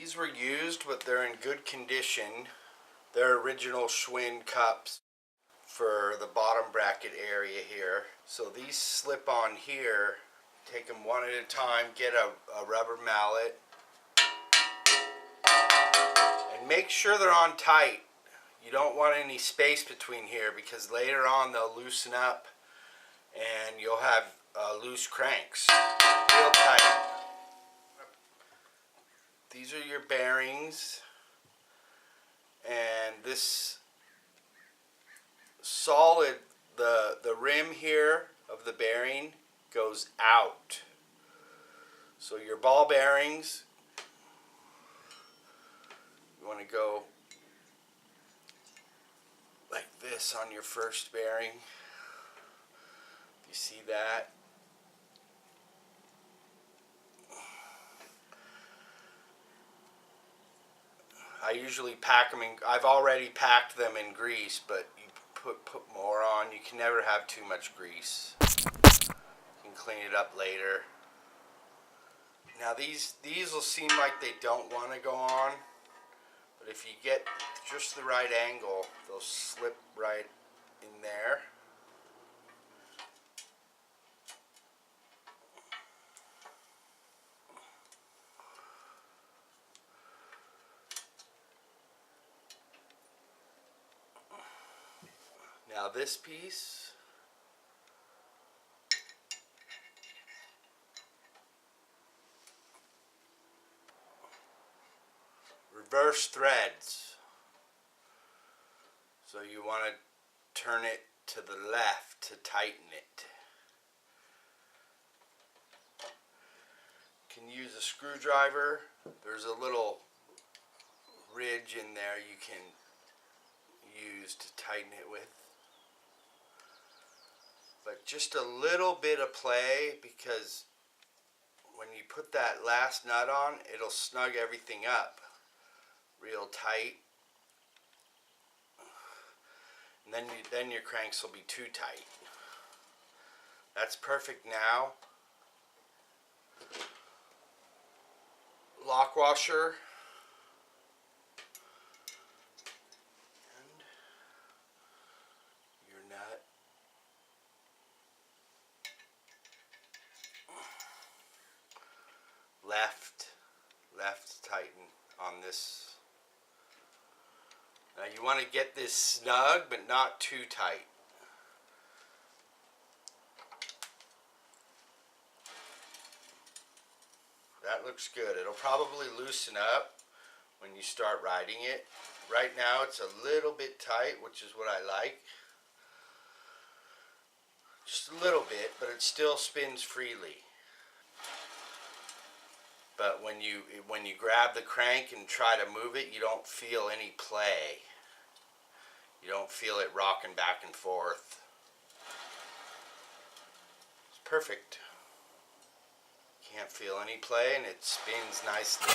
These were used, but they're in good condition. They're original Schwinn cups for the bottom bracket area here. So these slip on here. Take them one at a time, get a rubber mallet, and make sure they're on tight. You don't want any space between here because later on they'll loosen up and you'll have loose cranks. Real tight. These are your bearings, and this solid, the rim here of the bearing goes out. So your ball bearings, you want to go like this on your first bearing. You see that? I usually pack them in, I've already packed them in grease, but you put more on. You can never have too much grease. You can clean it up later. Now these will seem like they don't want to go on, but if you get just the right angle, they'll slip right in there. Now this piece, reverse threads. So you want to turn it to the left to tighten it. You can use a screwdriver. There's a little ridge in there you can use to tighten it with. But just a little bit of play, because when you put that last nut on, it'll snug everything up real tight. And then your cranks will be too tight. That's perfect now. Lock washer. And your nut. Left tighten on this. Now you want to get this snug, but not too tight. That looks good. It'll probably loosen up when you start riding it. Right now it's a little bit tight, which is what I like. Just a little bit, but it still spins freely. But when you grab the crank and try to move it, you don't feel any play. You don't feel it rocking back and forth. It's perfect. Can't feel any play, and it spins nicely.